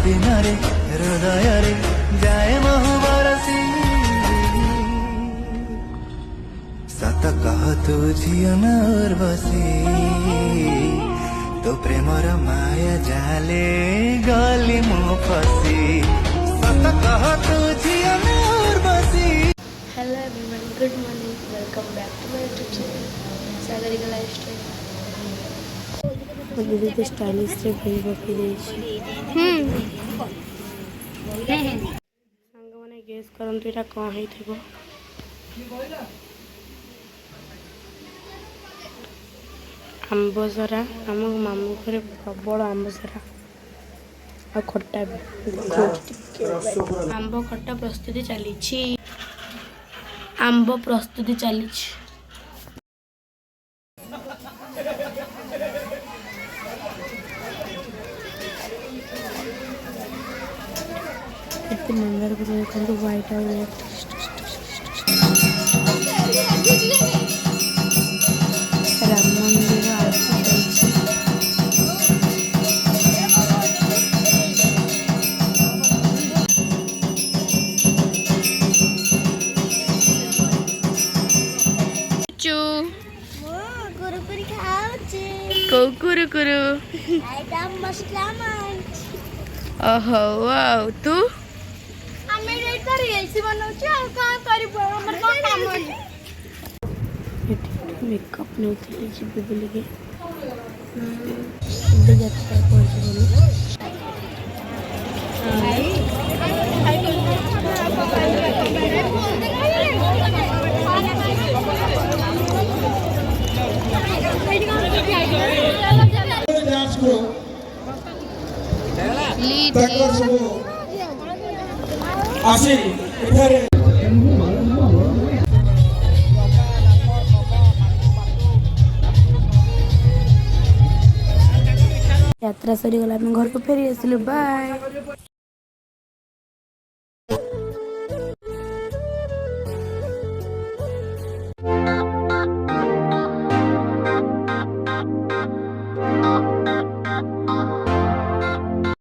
दिन रे हृदय रे जाए महु बरसी सत कह तू झियो नर बसी तो प्रेमर माया जाले गली मु फसी सत कह तू झियो नर बसी। Hello everyone, good morning, welcome back to my YouTube channel Sagarika lifestyle. दीदी तो स्टाइलिश से भाई पकई सांग मैंने गेस करंतु एटा कौन है थिबो। आंबसरा आम मामू घरे प्रबल आंबसरा आ खट्टा भी आंब खट्टा प्रस्तुति चली आंब प्रस्तुति चली मंगल को देखो व्हाइट और रेड राम मंदिर आरती कुरकुरु ओहो वाओ तू मेकअप नहीं जीवे बोलिके यात्रा यात्रा सरीगला घर को फेरी आसलु बाय।